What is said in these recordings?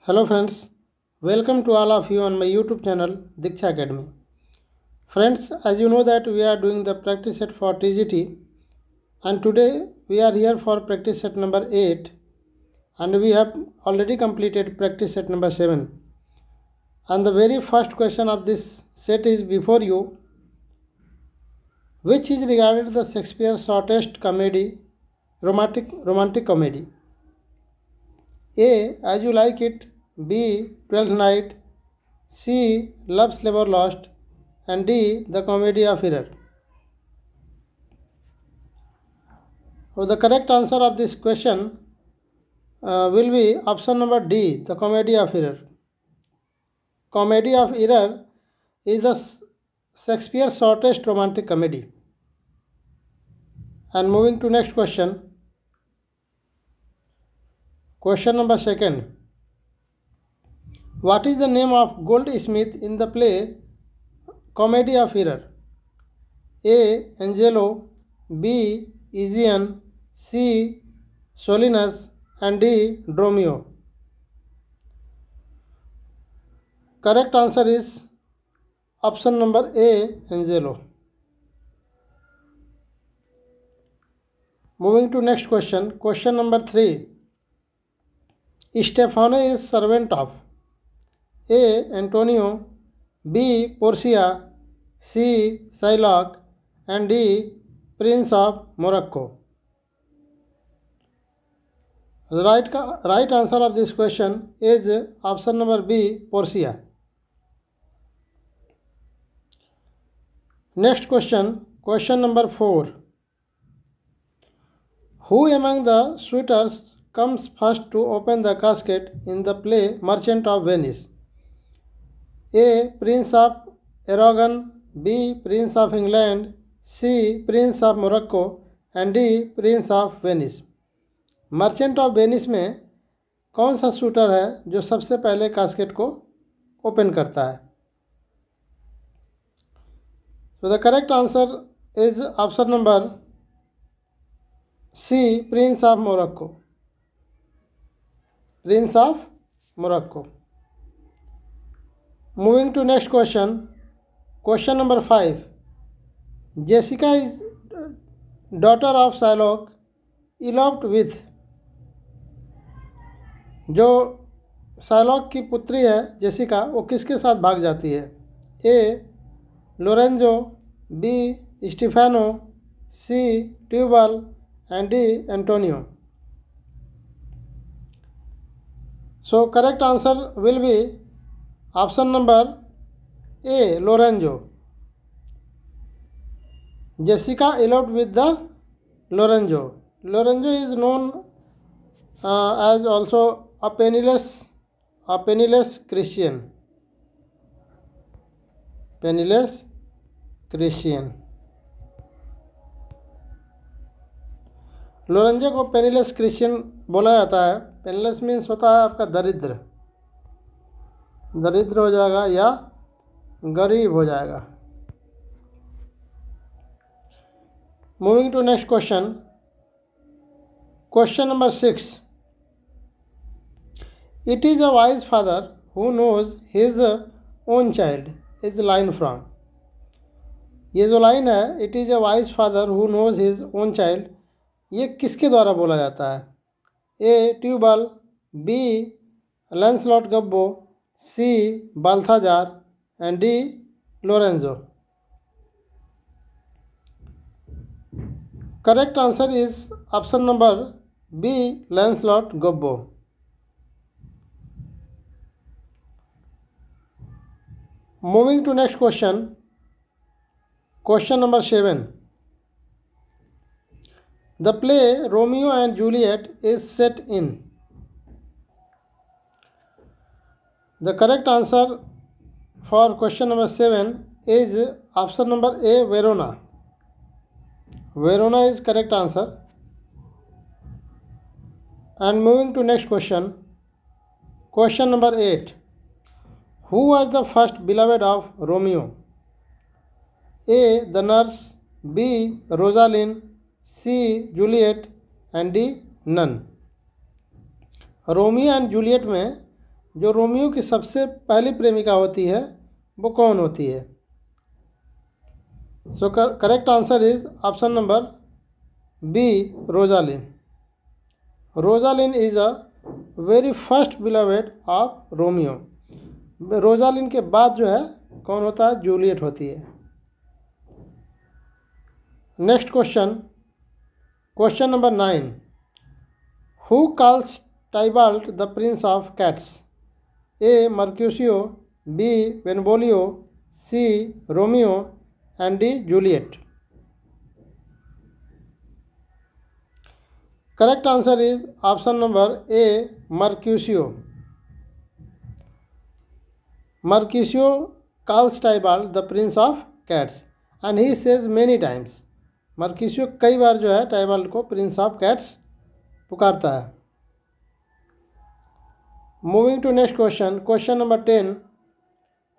Hello friends, welcome to all of you on my YouTube channel Diksha Academy. Friends, as you know that we are doing the practice set for TGT and today we are here for practice set number 8 and we have already completed practice set number 7. And the very first question of this set is before you, which is regarded the Shakespeare's shortest comedy, romantic comedy? A. As You Like It, B. Twelfth Night, C. Love's Labour Lost, and D. The Comedy of Error. So the correct answer of this question will be option number D, The Comedy of Error. Comedy of Error is the Shakespeare's shortest romantic comedy. And moving to next question. Question number 2. What is the name of Goldsmith in the play Comedy of Error? A. Angelo, B. Aegeon, C. Solinus, and D. Dromio. Correct answer is option number A. Angelo. Moving to next question. Question number 3. Stefano is servant of A. Antonio, B. Portia, C. Shylock, and D. Prince of Morocco. The right answer of this question is option number B. Portia. Next question, question number 4. Who among the suitors comes first to open the casket in the play Merchant of Venice? A. Prince of Aragon, B. Prince of England, C. Prince of Morocco, and D. Prince of Venice. Merchant of Venice में कौन सा shooter है जो सबसे पहले casket को open करता है? So the correct answer is option number C. Prince of Morocco. Prince of Morocco. Moving to next question. Question number 5. Jessica is daughter of Shylock, eloped with. जो शाइलॉक की पुत्री है जेसिका, वो किसके साथ भाग जाती है? A. Lorenzo, B. Stephano, C. Tubal, and D. Antonio. So correct answer will be option number A. Lorenzo. Jessica eloped with the Lorenzo. Lorenzo is known as also a penniless Christian. Penniless Christian. Lorenzo को पेनिलेस Christian बोला जाता है. पेनिलेस means होता है आपका दरिद्र हो जाएगा या गरीब हो जाएगा. Moving to next question. Question number 6. It is a wise father who knows his own child is line from. ये जो लाइन है, it is a wise father who knows his own child, ये किसके द्वारा बोला जाता है? A. Tubal, B. Launcelot Gobbo, C. Balthazar, and D. Lorenzo. Correct answer is option number B. Lancelot Gobbo. Moving to next question. Question number 7. The play Romeo and Juliet is set in. The correct answer for question number 7 is option number A. Verona. Verona is correct answer. And moving to next question. Question number 8. Who was the first beloved of Romeo? A. The nurse, B. Rosaline, C. Juliet, and D. None. Romeo and Juliet में जो Romeo की सबसे पहली प्रेमिका होती है वो कौन होती है? So correct answer is option number B, Rosaline. Rosaline is a very first beloved of Romeo. Rosaline के बाद जो है कौन होता है? जूलियट होती है. Next question, question number 9. Who calls Tybalt the prince of cats? A, Mercutio, B, Benvolio, C, Romeo and D, Juliet. Correct answer is option number A, Mercutio. Mercutio calls Tybalt the prince of cats and he says many times. Mercutio कई बार जो है टाइबाल्ट को Prince of cats पुकारता है. Moving to next question, question number 10.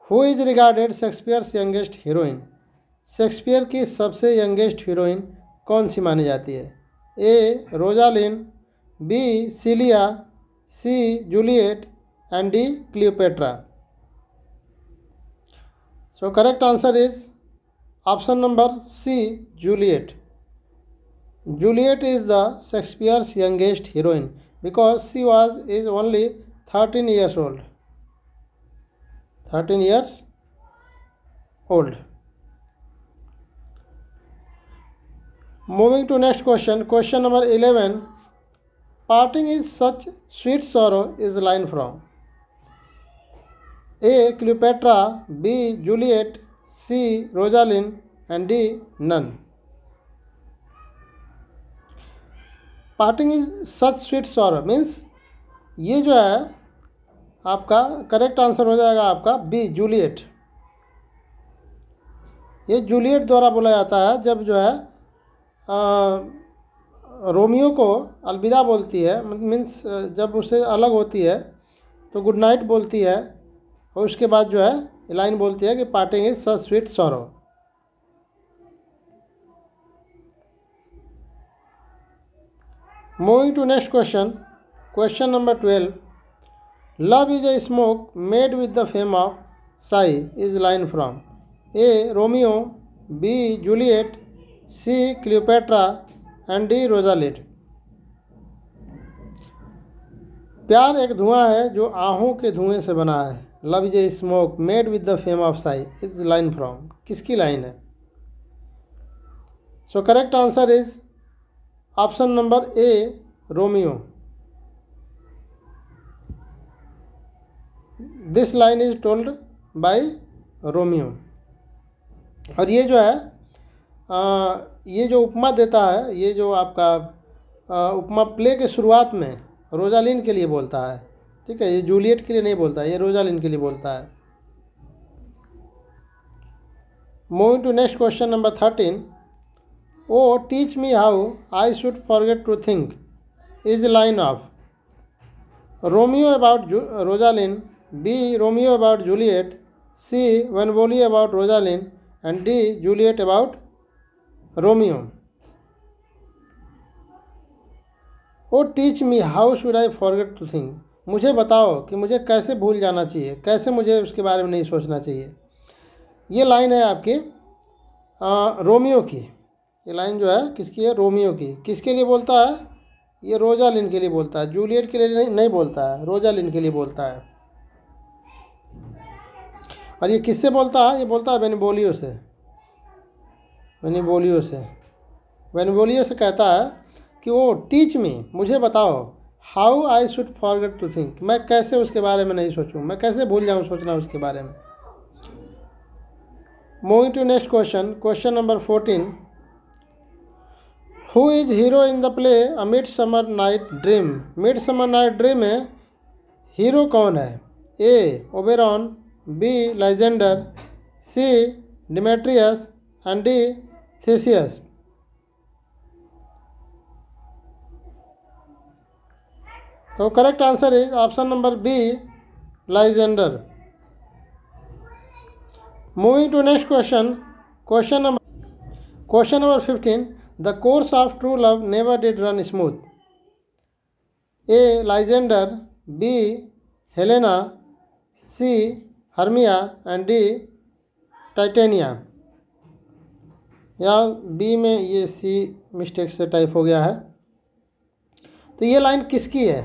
Who is regarded Shakespeare's youngest heroine? Shakespeare की सबसे youngest heroine कौन सी मानी जाती है? A, Rosaline, B, Celia, C, Juliet and D, Cleopatra. So correct answer is option number C, Juliet. Juliet is the Shakespeare's youngest heroine because she is only 13 years old. 13 years old. Moving to next question, question number 11. Parting is such sweet sorrow is line from? A, Cleopatra, B, Juliet, C, Rosaline and D, none. Parting is such sweet sorrow means ये जो है आपका correct answer हो जाएगा आपका B, Juliet. ये Juliet द्वारा बोला जाता है जब जो है रोमियो को अलविदा बोलती है, मीन्स जब उससे अलग होती है तो गुड नाइट बोलती है और उसके बाद जो है लाइन बोलती है कि parting is such sweet sorrow. Moving to next question, question number 12. Love is a smoke made with the flame of sigh is line from? A, Romeo, B, Juliet, C, Cleopatra and D, Rosaline. प्यार एक धुआं है जो आहों के धुएं से बना है. Love is a smoke made with the fame of Sai is line from? किसकी लाइन है? So correct answer is option number A, Romeo. This line is told by Romeo. और ये जो है ये जो उपमा देता है, ये जो आपका उपमा प्ले के शुरुआत में रोजालिन के लिए बोलता है. ठीक है, ये जूलियट के लिए नहीं बोलता है, ये रोजालिन के लिए बोलता है. Moving to next question number 13. Oh, teach me how I should forget to think is line of? Romeo about Rosaline, B, Romeo about Juliet, C, Benvolio about Rosaline and D, Juliet about Romeo. Oh, teach me how should I forget to think? मुझे बताओ कि मुझे कैसे भूल जाना चाहिए, कैसे मुझे उसके बारे में नहीं सोचना चाहिए. ये लाइन है आपकी रोमियो की. ये लाइन जो है किसकी है? रोमियो की. किसके लिए बोलता है? ये रोजालिन के लिए बोलता है. जूलियट के लिए नहीं बोलता है, रोजालिन के लिए बोलता है. और ये किससे बोलता है? ये बोलता है बेनवोलियो से. बेनवोलियो से कहता है कि वो टीच मी, मुझे बताओ, how I should forget to think, मैं कैसे उसके बारे में नहीं सोचूं, मैं कैसे भूल जाऊं सोचना उसके बारे में. Moving to next question, question number 14. Who is hero in the play a Midsummer night Dream? Midsummer night Dream में हीरो कौन है? A, Oberon, B, Lysander, C, Demetrius and D, Theseus. तो correct answer is option number B, Lysander. Moving to next question, question number 15. The course of true love never did run smooth. A, Lysander, B, Helena, C Hermia and D Titania. या B में ये सी mistake से type हो गया है। तो ये line किसकी है?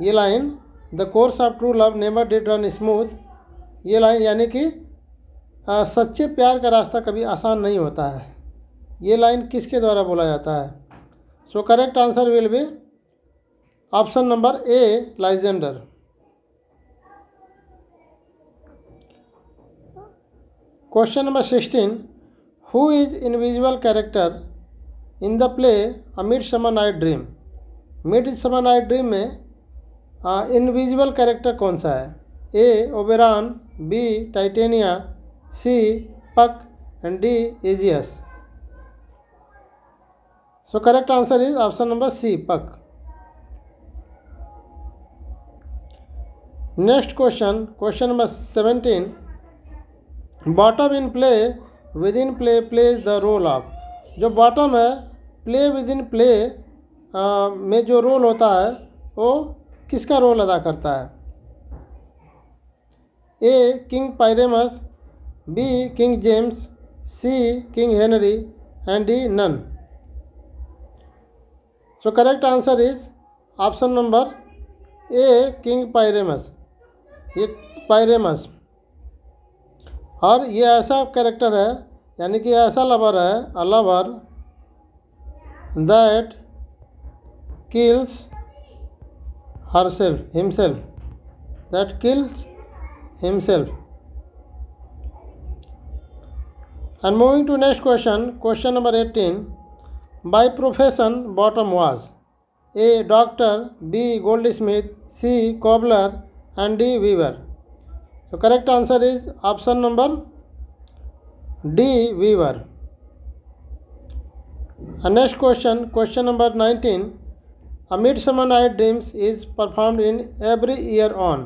ये line the course of true love never did run smooth, ये लाइन यानी कि सच्चे प्यार का रास्ता कभी आसान नहीं होता है, ये लाइन किसके द्वारा बोला जाता है? So correct answer will be option number A, Lysander. Question number 16, who is invisible character in the play a Midsummer night Dream? Midsummer night Dream में इनविजिबल कैरेक्टर कौन सा है? A Oberon, B Titania, C Puck and D Egeus. So correct answer is option number C, Puck. Next question, question number 17, Bottom in play within play plays the role of. जो bottom है play within play में जो role होता है वो किसका role अदा करता है? A King Pyramus, B King James, C King Henry and D nun. So correct answer is option number A, King Pyramus. ये पायरेमस, और ये ऐसा कैरेक्टर है यानी कि ऐसा लवर है, a lover that kills himself, that kills himself. And moving to next question, question number 18, by profession Bottom was A doctor, B goldsmith, C cobbler and D weaver. So correct answer is option number D, weaver. And next question, question number 19, A Midsummer Night Dreams is performed in every year on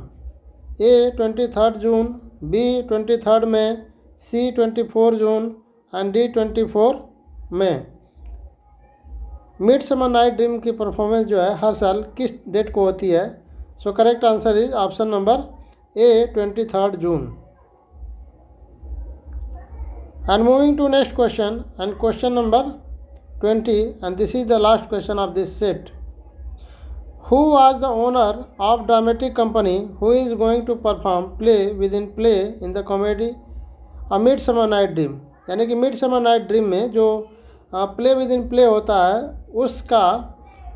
A 23rd June, B 23rd May, C 24 June and D 24 May। Midsummer night dream की performance जो है हर साल किस date को होती है? So correct answer is option number A, 23rd June. And moving to next question, and question number 20, and this is the last question of this set. Who was the owner of dramatic company who is going to perform play within play in the comedy A Midsummer Night Dream? यानी कि midsummer night Dream में जो play within play होता है उसका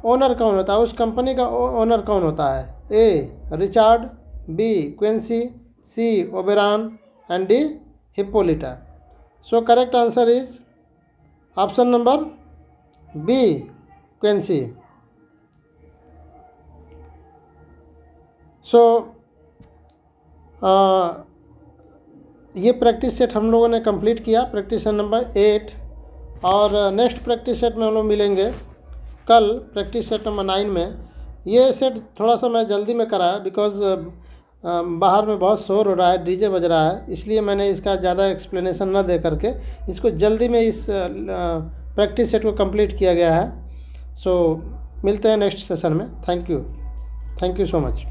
owner कौन होता है, उस कंपनी का ओनर कौन होता है? A Richard, B Quince, C Oberon and D Hippolyta. So correct answer is option number B, Quince. So ये प्रैक्टिस सेट हम लोगों ने कंप्लीट किया, प्रैक्टिस सेट नंबर 8। और नेक्स्ट प्रैक्टिस सेट में हम लोग मिलेंगे कल, प्रैक्टिस सेट नंबर 9 में। ये सेट थोड़ा सा मैं जल्दी में कराया बिकॉज बाहर में बहुत शोर हो रहा है, डीजे बज रहा है, इसलिए मैंने इसका ज़्यादा एक्सप्लेनेशन न दे करके इसको जल्दी में इस प्रैक्टिस सेट को कंप्लीट किया गया है। सो मिलते हैं नेक्स्ट सेशन में। Thank you so much.